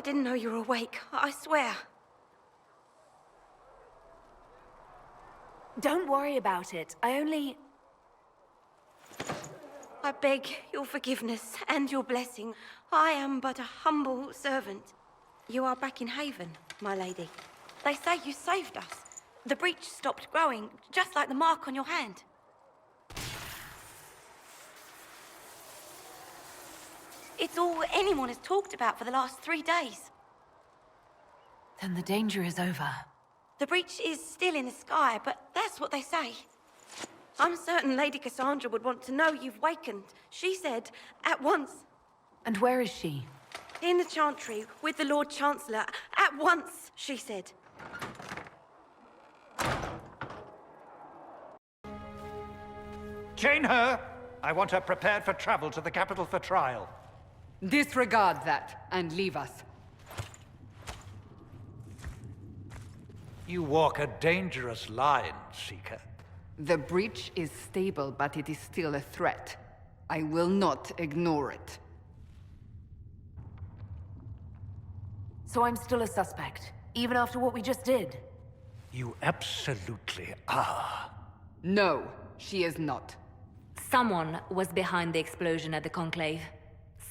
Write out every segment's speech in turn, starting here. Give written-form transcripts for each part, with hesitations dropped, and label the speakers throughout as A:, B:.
A: I didn't know you were awake, I swear.
B: Don't worry about it. I
A: beg your forgiveness and your blessing. I am but a humble servant. You are back in Haven, my lady. They say you saved us. The breach stopped growing, just like the mark on your hand. It's all anyone has talked about for the last 3 days.
B: Then the danger is over.
A: The breach is still in the sky, but that's what they say. I'm certain Lady Cassandra would want to know you've wakened. She said, at once.
B: And where is she?
A: In the Chantry, with the Lord Chancellor. At once, she said.
C: Chain her! I want her prepared for travel to the capital for trial.
D: Disregard that, and leave us.
C: You walk a dangerous line, Seeker.
D: The breach is stable, but it is still a threat. I will not ignore it.
B: So I'm still a suspect, even after what we just did?
C: You absolutely are.
D: No, she is not.
E: Someone was behind the explosion at the Conclave.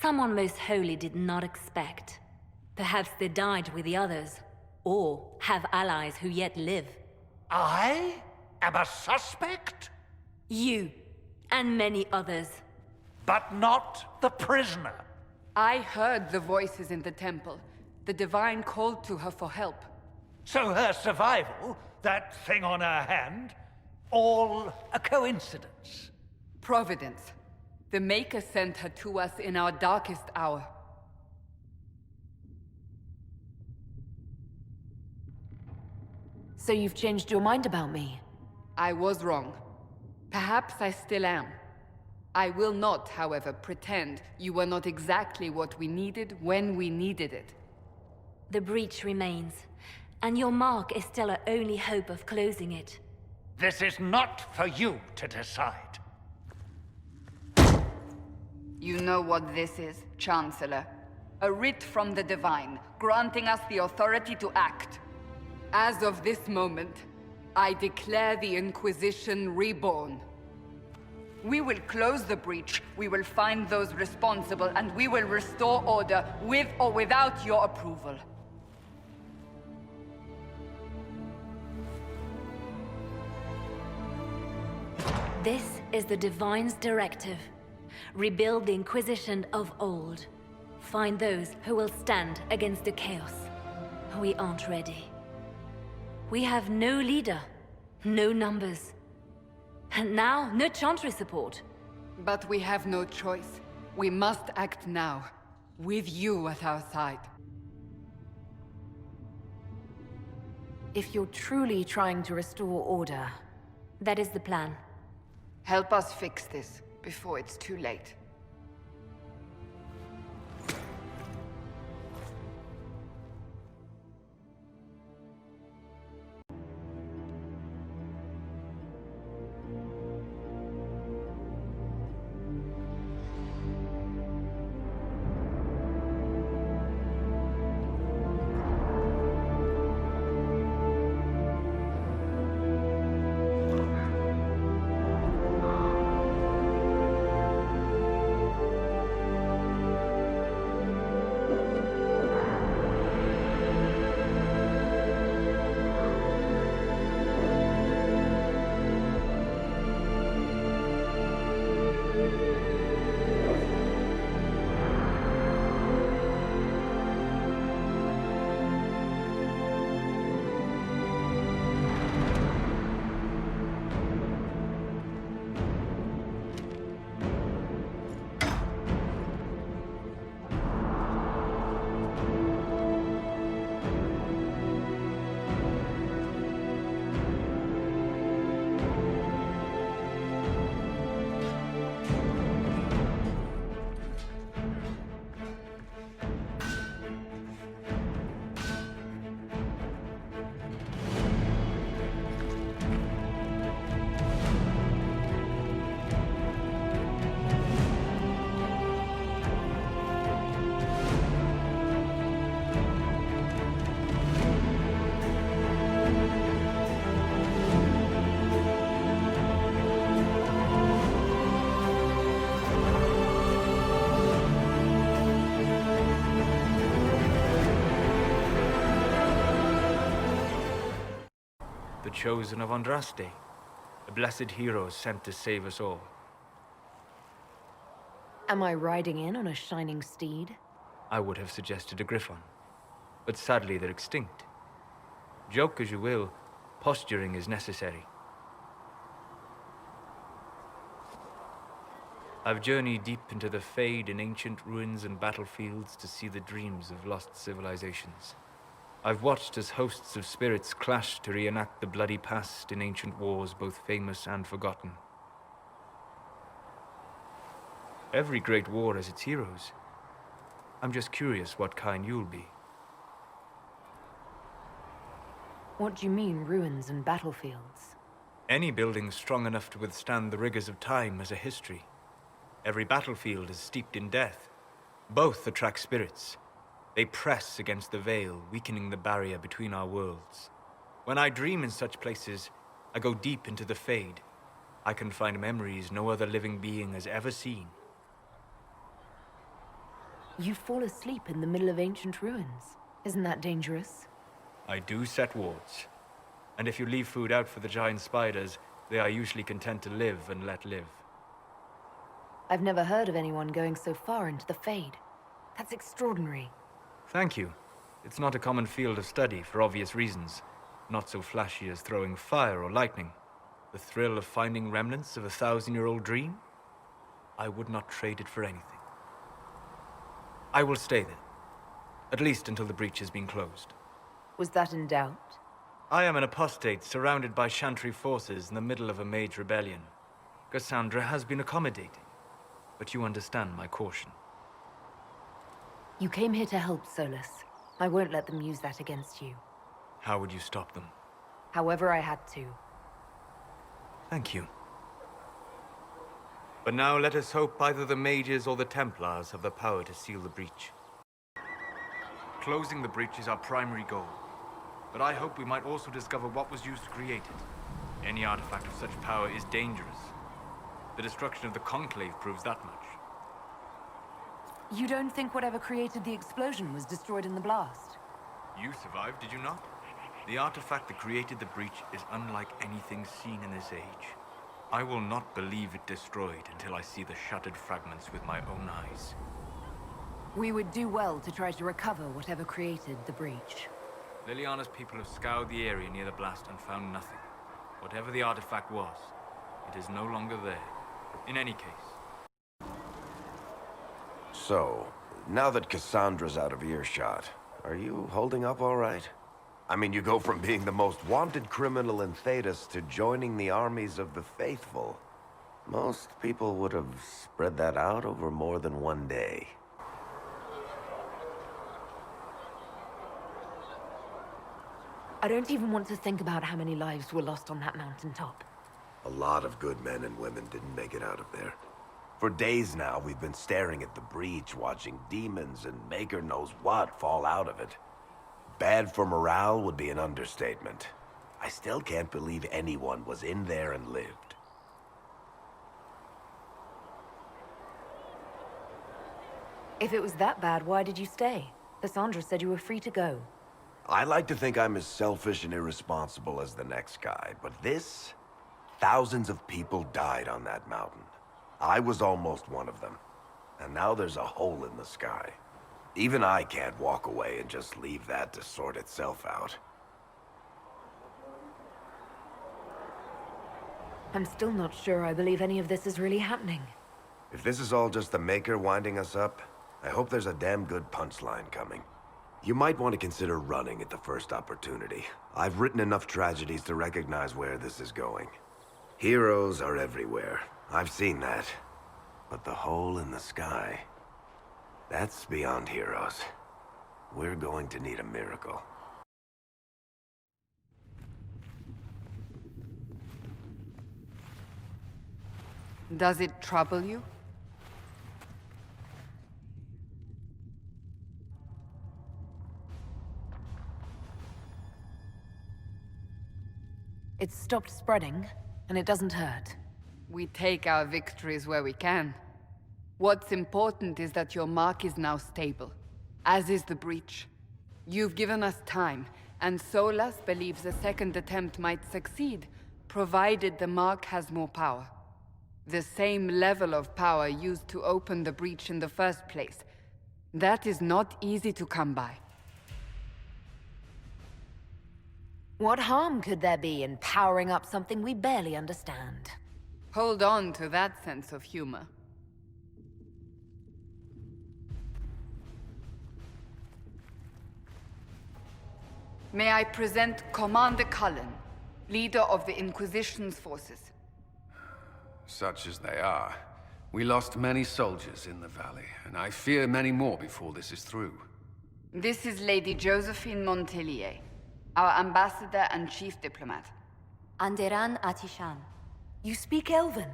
E: Someone most holy did not expect. Perhaps they died with the others, or have allies who yet live.
C: I am a suspect?
E: You, and many others.
C: But not the prisoner.
D: I heard the voices in the temple. The Divine called to her for help.
C: So her survival, that thing on her hand, all a coincidence.
D: Providence. The Maker sent her to us in our darkest hour.
B: So you've changed your mind about me?
D: I was wrong. Perhaps I still am. I will not, however, pretend you were not exactly what we needed when we needed it.
E: The breach remains, and your mark is still our only hope of closing it.
C: This is not for you to decide.
D: You know what this is, Chancellor. A writ from the Divine, granting us the authority to act. As of this moment, I declare the Inquisition reborn. We will close the breach, we will find those responsible, and we will restore order with or without your approval.
E: This is the Divine's directive. Rebuild the Inquisition of old. Find those who will stand against the chaos. We aren't ready. We have no leader, no numbers. And now, no Chantry support.
D: But we have no choice. We must act now, with you at our side.
B: If you're truly trying to restore order...
E: That is the plan.
D: Help us fix this, before it's too late.
F: chosen of Andraste, a blessed hero sent to save us all.
B: Am I riding in on a shining steed?
F: I would have suggested a griffon, but sadly they're extinct. Joke as you will, posturing is necessary. I've journeyed deep into the Fade in ancient ruins and battlefields to see the dreams of lost civilizations. I've watched as hosts of spirits clash to reenact the bloody past in ancient wars, both famous and forgotten. Every great war has its heroes. I'm just curious what kind you'll be.
B: What do you mean, ruins and battlefields?
F: Any building strong enough to withstand the rigors of time has a history. Every battlefield is steeped in death. Both attract spirits. They press against the veil, weakening the barrier between our worlds. When I dream in such places, I go deep into the Fade. I can find memories no other living being has ever seen.
B: You fall asleep in the middle of ancient ruins. Isn't that dangerous?
F: I do set wards. And if you leave food out for the giant spiders, they are usually content to live and let live.
B: I've never heard of anyone going so far into the Fade. That's extraordinary.
F: Thank you. It's not a common field of study for obvious reasons. Not so flashy as throwing fire or lightning. The thrill of finding remnants of a 1,000-year-old dream? I would not trade it for anything. I will stay there. At least until the breach has been closed.
B: Was that in doubt?
F: I am an apostate surrounded by Chantry forces in the middle of a mage rebellion. Cassandra has been accommodating, but you understand my caution.
B: You came here to help, Solus. I won't let them use that against you.
F: How would you stop them?
B: However I had to.
F: Thank you. But now let us hope either the mages or the Templars have the power to seal the breach. Closing the breach is our primary goal. But I hope we might also discover what was used to create it. Any artifact of such power is dangerous. The destruction of the Conclave proves that much.
B: You don't think whatever created the explosion was destroyed in the blast?
F: You survived, did you not? The artifact that created the breach is unlike anything seen in this age. I will not believe it destroyed until I see the shattered fragments with my own eyes.
B: We would do well to try to recover whatever created the breach.
F: Liliana's people have scoured the area near the blast and found nothing. Whatever the artifact was, it is no longer there. In any case.
G: So, now that Cassandra's out of earshot, are you holding up all right? I mean, you go from being the most wanted criminal in Thedas to joining the armies of the faithful. Most people would have spread that out over more than one day.
B: I don't even want to think about how many lives were lost on that mountaintop.
G: A lot of good men and women didn't make it out of there. For days now, we've been staring at the breach, watching demons and maker knows what fall out of it. Bad for morale would be an understatement. I still can't believe anyone was in there and lived.
B: If it was that bad, why did you stay? Cassandra said you were free to go.
G: I like to think I'm as selfish and irresponsible as the next guy, but this... Thousands of people died on that mountain. I was almost one of them. And now there's a hole in the sky. Even I can't walk away and just leave that to sort itself out.
B: I'm still not sure I believe any of this is really happening.
G: If this is all just the Maker winding us up, I hope there's a damn good punchline coming. You might want to consider running at the first opportunity. I've written enough tragedies to recognize where this is going. Heroes are everywhere. I've seen that. But the hole in the sky... that's beyond heroes. We're going to need a miracle.
D: Does it trouble you?
B: It's stopped spreading, and it doesn't hurt.
D: We take our victories where we can. What's important is that your mark is now stable, as is the breach. You've given us time, And Solas believes a second attempt might succeed, provided the Mark has more power. The same level of power used to open the breach in the first place. That is not easy to come by.
B: What harm could there be in powering up something we barely understand?
D: Hold on to that sense of humor. May I present Commander Cullen, leader of the Inquisition's forces.
H: Such as they are. We lost many soldiers in the valley, and I fear many more before this is through.
D: This is Lady Josephine Montelier, our ambassador and chief diplomat.
I: Anderan Atishan.
B: You speak Elven?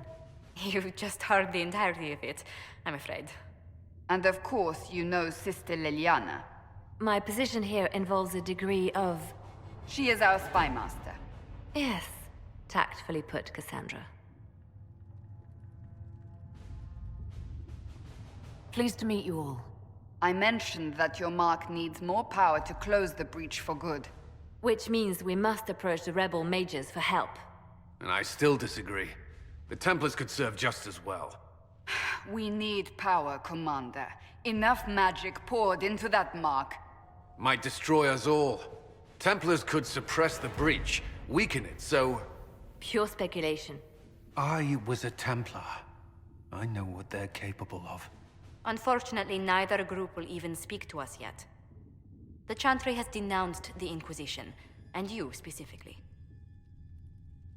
I: You just heard the entirety of it, I'm afraid.
D: And of course, you know Sister Liliana.
E: My position here involves a degree of...
D: She is our spy master.
E: Yes, tactfully put, Cassandra.
B: Pleased to meet you all.
D: I mentioned that your Mark needs more power to close the breach for good.
E: Which means we must approach the rebel mages for help.
H: And I still disagree. The Templars could serve just as well.
D: We need power, Commander. Enough magic poured into that Mark.
H: Might destroy us all. Templars could suppress the breach, weaken it, so...
E: Pure speculation.
H: I was a Templar. I know what they're capable of.
I: Unfortunately, neither group will even speak to us yet. The Chantry has denounced the Inquisition, and you specifically.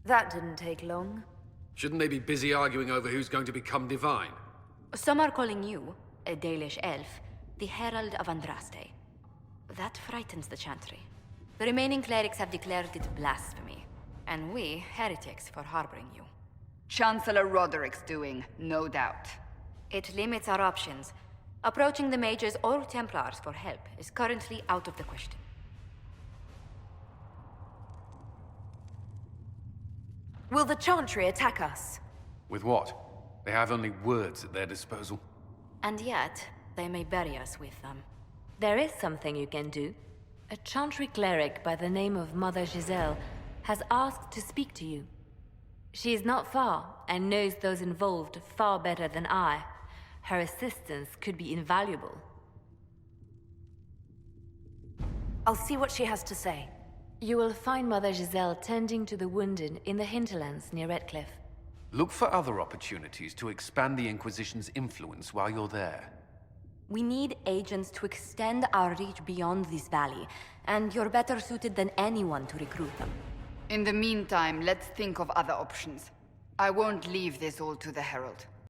B: That didn't take long.
H: Shouldn't they be busy arguing over who's going to become divine?
I: Some are calling you, a Dalish elf, the Herald of Andraste. That frightens the Chantry. The remaining clerics have declared it blasphemy, and we, heretics, for harboring you.
D: Chancellor Roderick's doing, no doubt.
I: It limits our options. Approaching the mages or Templars for help is currently out of the question.
B: Will the Chantry attack us?
H: With what? They have only words at their disposal.
I: And yet, they may bury us with them.
E: There is something you can do. A Chantry cleric by the name of Mother Giselle has asked to speak to you. She is not far and knows those involved far better than I. Her assistance could be invaluable.
B: I'll see what she has to say.
E: You will find Mother Giselle tending to the wounded in the hinterlands near Redcliffe.
H: Look for other opportunities to expand the Inquisition's influence while you're there.
I: We need agents to extend our reach beyond this valley, and you're better suited than anyone to recruit them.
D: In the meantime, let's think of other options. I won't leave this all to the Herald.